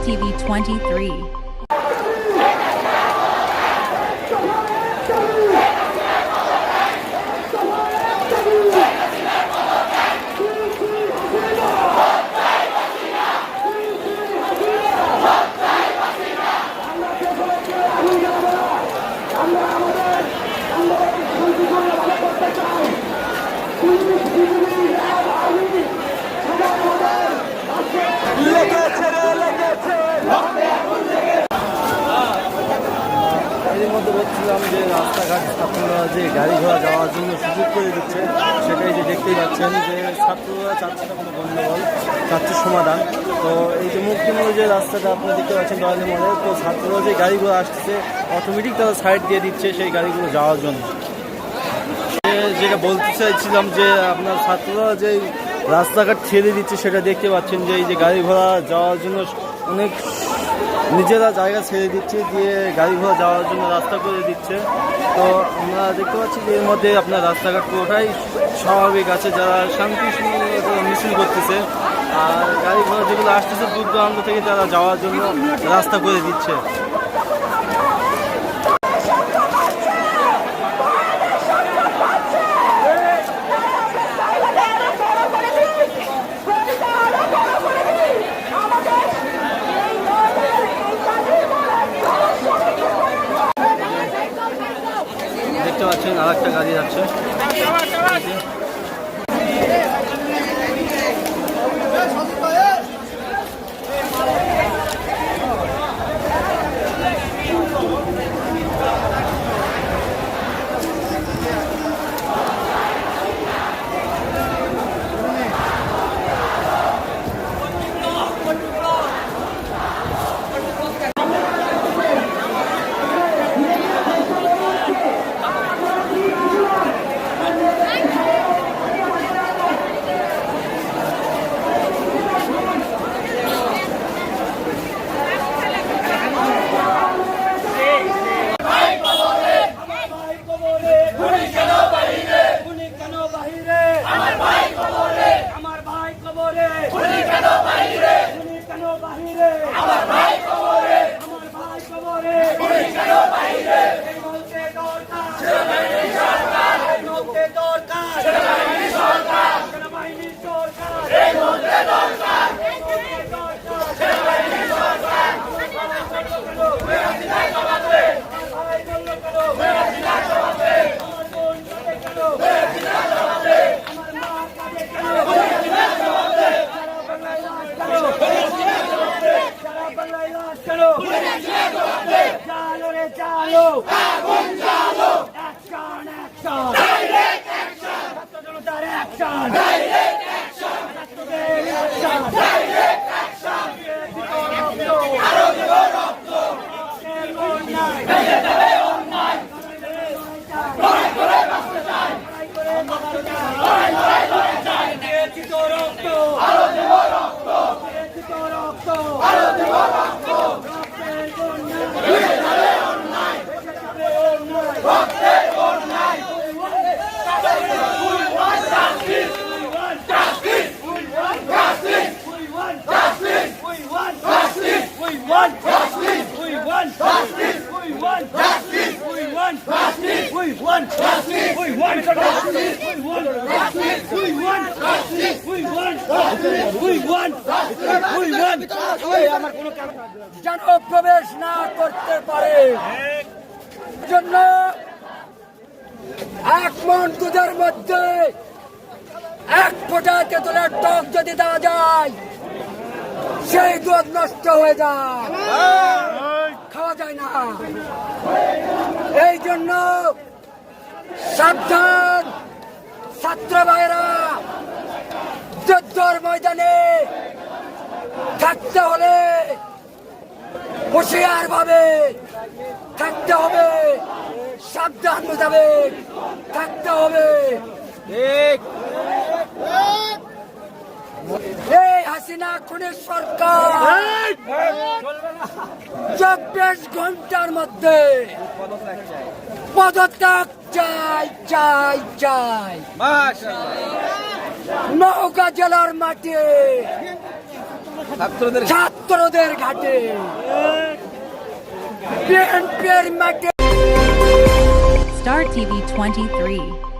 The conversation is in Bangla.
TV 23. এর মধ্যে বলছিলাম যে রাস্তাঘাট ছাত্ররা যে গাড়ি ঘোড়া যাওয়ার জন্য সুযোগ করে দিচ্ছে, সেটাই যে দেখতেই পাচ্ছেন যে ছাত্ররা চাচ্ছে না কোনো গণ্ডগোল, চাচ্ছে সমাধান। তো এই যে মুক্তিমূল যে রাস্তাটা আপনারা দেখতে পাচ্ছেন দয়ালের মোড়ে, তো ছাত্ররা যে গাড়িগুলো আসছে অটোমেটিক তারা সাইড দিয়ে দিচ্ছে সেই গাড়িগুলো যাওয়ার জন্য। যেটা বলতে চাইছিলাম যে আপনার ছাত্ররা যে রাস্তাঘাট ছেড়ে দিচ্ছে সেটা দেখতে পাচ্ছেন যে এই যে গাড়ি ঘোড়া যাওয়ার জন্য অনেক নিজেরা জায়গা ছেড়ে দিচ্ছে, দিয়ে গাড়ি ঘোড়া যাওয়ার জন্য রাস্তা করে দিচ্ছে। তো আমরা দেখতে পাচ্ছি যে এর মধ্যে আপনার রাস্তাঘাট পুরোটাই স্বাভাবিক আছে, যারা শান্তি মিছিল করতেছে, আর গাড়ি ঘোড়া যেগুলো আসতেছে দূর দূরান্ত থেকে তারা যাওয়ার জন্য রাস্তা করে দিচ্ছে। দেখতে পাচ্ছেন আর একটা গাড়ি যাচ্ছে। যেন প্রবেশ না করতে পারে জন্য 1 মণ দুধের মধ্যে 1 ফোঁটা তেঁতুলের টক যদি দেওয়া যায় সেই দুধ নষ্ট হয়ে যায়, খাওয়া যায় না। এই জন্য সাবধান ছাত্র ভাইরা, যুদ্ধের ময়দানে থাকতে হলে হুঁশিয়ার ভাবে থাকতে হবে, সাবধান মোতাবেক থাকতে হবে। এই হাসিনা খুনের সরকার 24 ঘন্টার মধ্যে পদত্যাগ চাই চাই চাই। নওগাঁ জেলার মাঠে ছাত্রদের ঘাটে বিএনপির মাঠে Star TV 23